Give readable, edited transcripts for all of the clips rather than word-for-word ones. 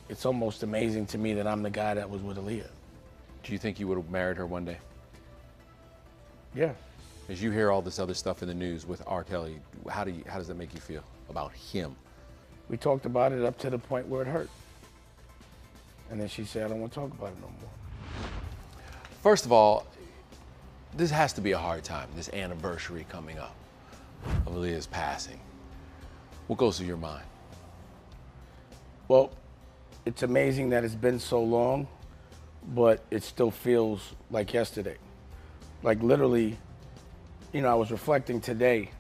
It's almost amazing to me that I'm the guy that was with Aaliyah. Do you think you would have married her one day? Yeah. As you hear all this other stuff in the news with R. Kelly, how does that make you feel about him? We talked about it up to the point where it hurt. And then she said, I don't want to talk about it no more. First of all, this has to be a hard time, this anniversary coming up of Aaliyah's passing. What goes through your mind? Well, it's amazing that it's been so long, but it still feels like yesterday. Like literally, you know, I was reflecting today.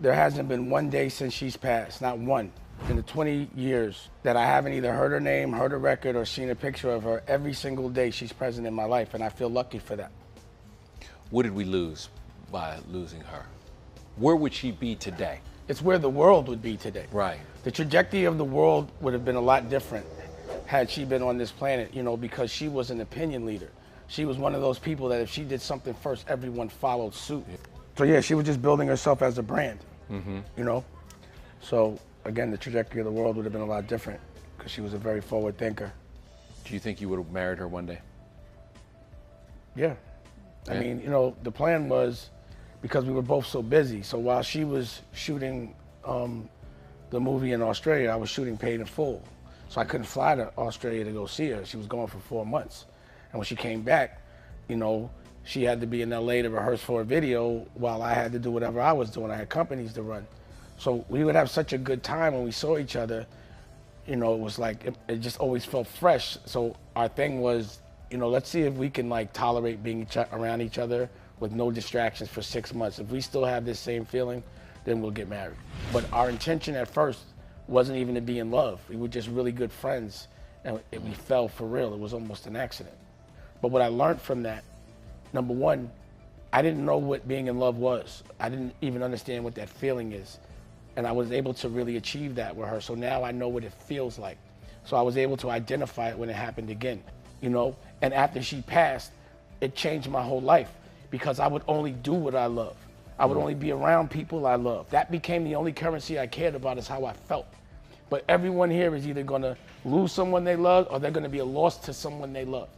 There hasn't been one day since she's passed, not one. In the 20 years that I haven't either heard her name, heard a record, or seen a picture of her, every single day she's present in my life, and I feel lucky for that. What did we lose by losing her? Where would she be today? It's where the world would be today. Right. The trajectory of the world would have been a lot different had she been on this planet, you know, because she was an opinion leader. She was one of those people that if she did something first, everyone followed suit. So yeah, she was just building herself as a brand, you know? So again, the trajectory of the world would have been a lot different because she was a very forward thinker. Do you think you would have married her one day? Yeah. I mean, you know, the plan was because we were both so busy. So while she was shooting the movie in Australia, I was shooting Paid in Full. So I couldn't fly to Australia to go see her. She was gone for 4 months. And when she came back, you know, she had to be in LA to rehearse for a video while I had to do whatever I was doing. I had companies to run. So we would have such a good time when we saw each other. You know, it was like, it just always felt fresh. So our thing was, you know, let's see if we can like tolerate being around each other with no distractions for 6 months. If we still have this same feeling, then we'll get married. But our intention at first wasn't even to be in love. We were just really good friends, and we fell for real. It was almost an accident. But what I learned from that, number one, I didn't know what being in love was. I didn't even understand what that feeling is. And I was able to really achieve that with her. So now I know what it feels like. So I was able to identify it when it happened again, you know? And after she passed, it changed my whole life because I would only do what I love. I would only be around people I love. That became the only currency I cared about, is how I felt. But everyone here is either gonna lose someone they love or they're gonna be a loss to someone they love.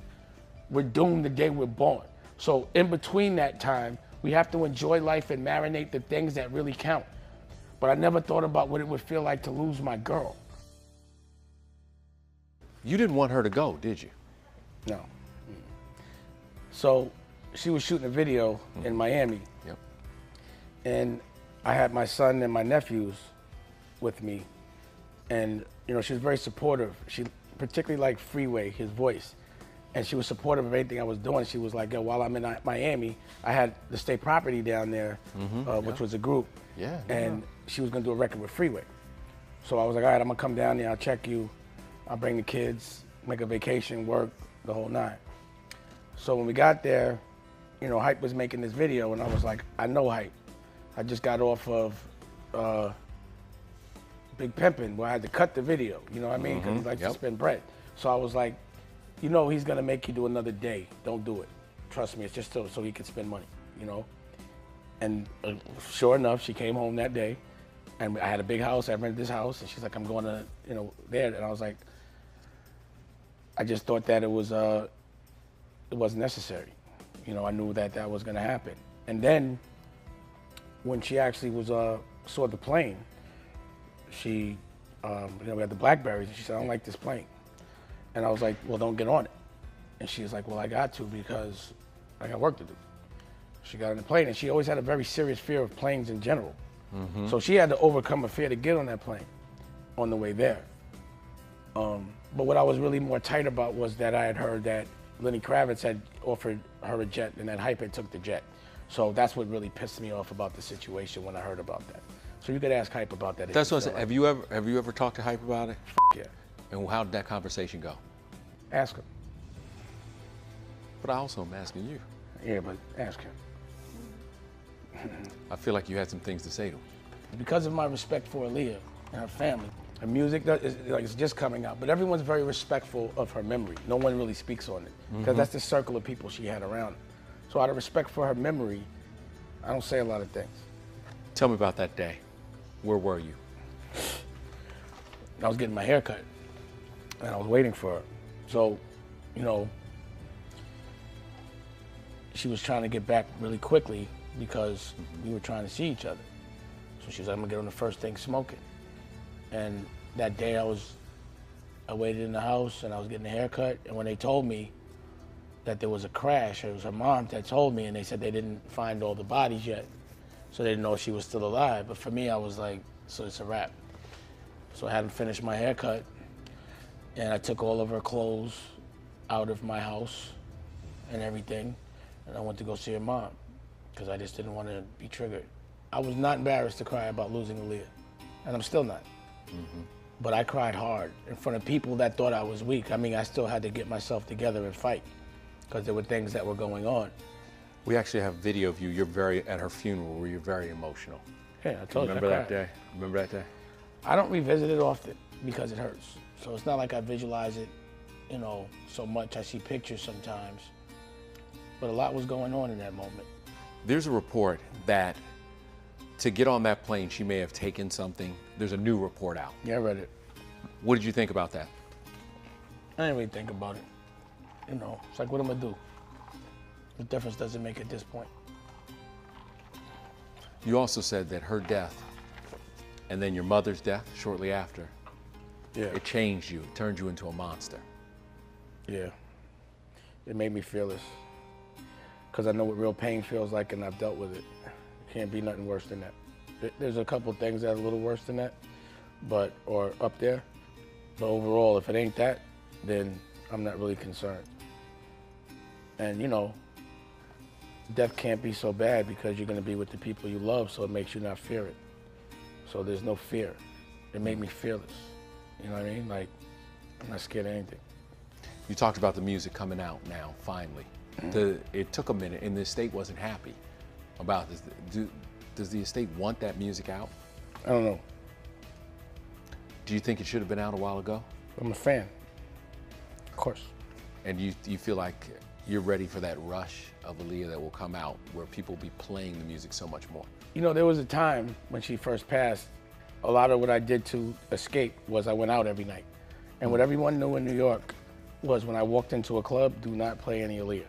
We're doomed the day we're born. So in between that time, we have to enjoy life and marinate the things that really count. But I never thought about what it would feel like to lose my girl. You didn't want her to go, did you? No. So she was shooting a video in Miami. Yep. And I had my son and my nephews with me. And, you know, she was very supportive. She particularly liked Freeway, his voice. And she was supportive of everything I was doing. She was like, yo, while I'm in Miami, I had the state property down there, which was a group. Yeah. And she was gonna do a record with Freeway. So I was like, all right, I'm gonna come down there, I'll check you, I'll bring the kids, make a vacation, work, the whole nine. So when we got there, you know, Hype was making this video, and I was like, I know Hype. I just got off of Big Pimpin', where I had to cut the video, you know what I mean? Because he likes to spend bread. So I was like, you know, he's gonna make you do another day. Don't do it. Trust me, it's just so he can spend money, you know? And sure enough, she came home that day, and I had a big house. I rented this house, and she's like, I'm going to, you know, there. And I was like, I just thought that it wasn't necessary. You know, I knew that that was gonna happen. And then when she actually saw the plane, she, you know, we had the Blackberries, and she said, I don't like this plane. And I was like, well, don't get on it. And she was like, well, I got to because I got work to do. She got on the plane, and she always had a very serious fear of planes in general. So she had to overcome a fear to get on that plane on the way there. But what I was really more tight about was that I had heard that Lenny Kravitz had offered her a jet, and that Hype had took the jet. So that's what really pissed me off about the situation when I heard about that. So you could ask Hype about that. That's what I said. Have you ever talked to Hype about it? Yeah. And how did that conversation go? Ask him. But I also am asking you. Yeah, but ask him. I feel like you had some things to say to him. Because of my respect for Aaliyah and her family, her music is just coming out, but everyone's very respectful of her memory. No one really speaks on it, because that's the circle of people she had around her. So out of respect for her memory, I don't say a lot of things. Tell me about that day. Where were you? I was getting my hair cut. and I was waiting for her. So, you know, she was trying to get back really quickly because we were trying to see each other. So she was like, I'm gonna get on the first thing smoking. And that day I waited in the house and I was getting a haircut, and when they told me that there was a crash, it was her mom that told me, and they said they didn't find all the bodies yet, so they didn't know if she was still alive. But for me, I was like, so it's a wrap. So I hadn't finished my haircut, and I took all of her clothes out of my house and everything, and I went to go see her mom because I just didn't want to be triggered. I was not embarrassed to cry about losing Aaliyah, and I'm still not. But I cried hard in front of people that thought I was weak. I mean, I still had to get myself together and fight because there were things that were going on. We actually have video of you. You're at her funeral where you're very emotional. Yeah, I told you. Remember that day? Remember that day? I don't revisit it often because it hurts. So it's not like I visualize it, you know, so much. I see pictures sometimes. But a lot was going on in that moment. There's a report that to get on that plane, she may have taken something. There's a new report out. Yeah, I read it. What did you think about that? I didn't really think about it. You know, it's like, what am I gonna do? What difference does it make at this point? You also said that her death and then your mother's death shortly after, it changed you, it turned you into a monster. Yeah, it made me fearless because I know what real pain feels like and I've dealt with it. It can't be nothing worse than that. There's a couple things that are a little worse than that, or up there. But overall, if it ain't that, then I'm not really concerned. And you know, death can't be so bad because you're gonna be with the people you love, so it makes you not fear it. So there's no fear. It made me fearless. You know what I mean? Like, I'm not scared of anything. You talked about the music coming out now, finally. It took a minute, and the estate wasn't happy about this. Does the estate want that music out? I don't know. Do you think it should have been out a while ago? I'm a fan, of course. And you feel like you're ready for that rush of Aaliyah that will come out where people will be playing the music so much more? You know, there was a time when she first passed, a lot of what I did to escape was I went out every night. And what everyone knew in New York was when I walked into a club, do not play any Aaliyah.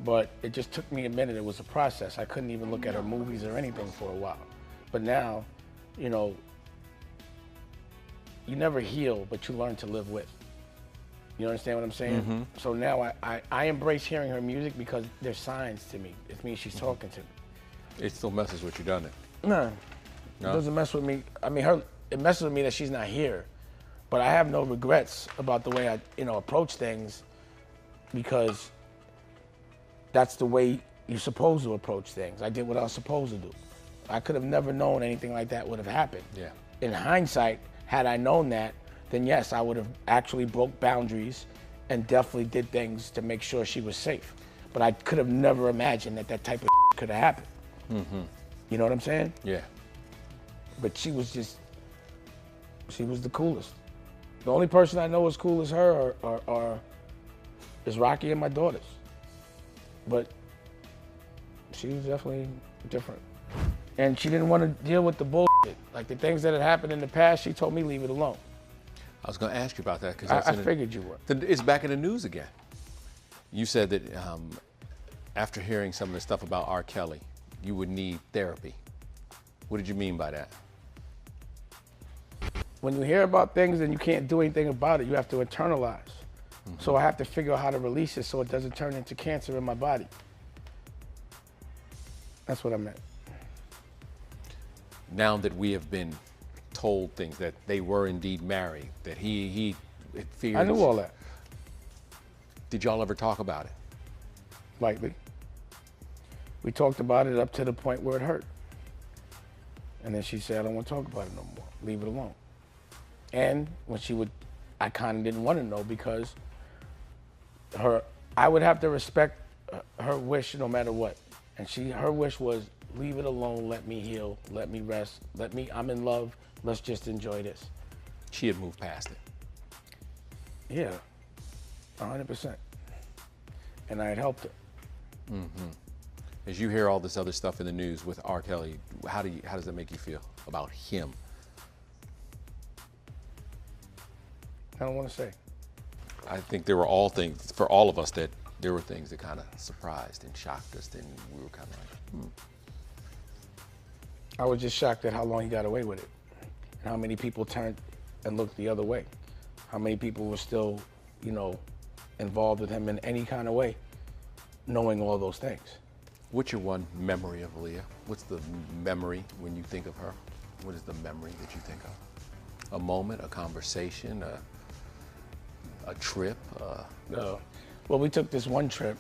But it just took me a minute. It was a process. I couldn't even look at her movies or anything for a while. But now, you know, you never heal, but you learn to live with. You understand what I'm saying? So now I embrace hearing her music because there's signs to me. It means she's talking to me. It still messes with you, doesn't it? No, it doesn't mess with me. I mean, it messes with me that she's not here. But I have no regrets about the way I, you know, approach things because that's the way you're supposed to approach things. I did what I was supposed to do. I could have never known anything like that would have happened. Yeah. In hindsight, had I known that, then yes, I would have actually broke boundaries and definitely did things to make sure she was safe. But I could have never imagined that type of could have happened. You know what I'm saying? Yeah. But she was the coolest. The only person I know as cool as her is Rocky and my daughters. But she was definitely different. And she didn't want to deal with the bullshit. Like the things that had happened in the past, she told me leave it alone. I was going to ask you about that because I figured you would. It's back in the news again. You said that after hearing some of the stuff about R. Kelly, you would need therapy. What did you mean by that? When you hear about things and you can't do anything about it, you have to internalize. So I have to figure out how to release it so it doesn't turn into cancer in my body. That's what I meant. Now that we have been told things, that they were indeed married, that he feared. I knew all that. Did y'all ever talk about it? Lightly. We talked about it up to the point where it hurt. And then she said, I don't want to talk about it no more. Leave it alone. And when she would, I kind of didn't want to know because I would have to respect her wish no matter what. And her wish was, leave it alone, let me heal, let me rest, I'm in love, let's just enjoy this. She had moved past it. Yeah, 100%. And I had helped her. As you hear all this other stuff in the news with R. Kelly, how does that make you feel about him? I don't want to say. I think there were all things, for all of us, that there were things that kind of surprised and shocked us, and we were kind of like, I was just shocked at how long he got away with it. And how many people turned and looked the other way. How many people were still, you know, involved with him in any kind of way, knowing all those things. What's your one memory of Aaliyah? What's the memory when you think of her? What is the memory that you think of? A moment, a conversation, a trip? Well, we took this one trip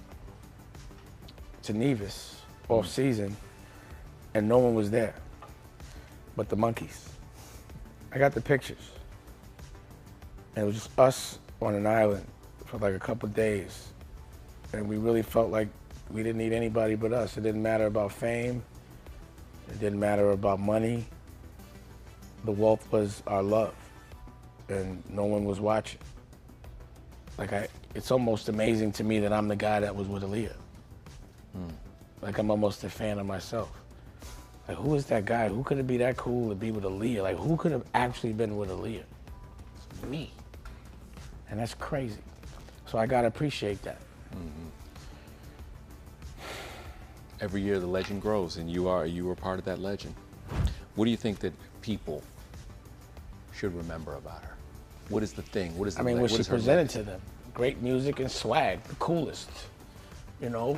to Nevis off season, and no one was there but the monkeys. I got the pictures. And it was just us on an island for like a couple of days. And we really felt like we didn't need anybody but us. It didn't matter about fame. It didn't matter about money. The wealth was our love. And no one was watching. It's almost amazing to me that I'm the guy that was with Aaliyah. Like, I'm almost a fan of myself. Like, who is that guy? Who could it be that cool to be with Aaliyah? Like, who could have actually been with Aaliyah? It's me. And that's crazy. So I gotta appreciate that. Every year the legend grows, and you were part of that legend. What do you think that people should remember about her? What is the thing? What is the what she presented to them. Great music and swag, the coolest, you know?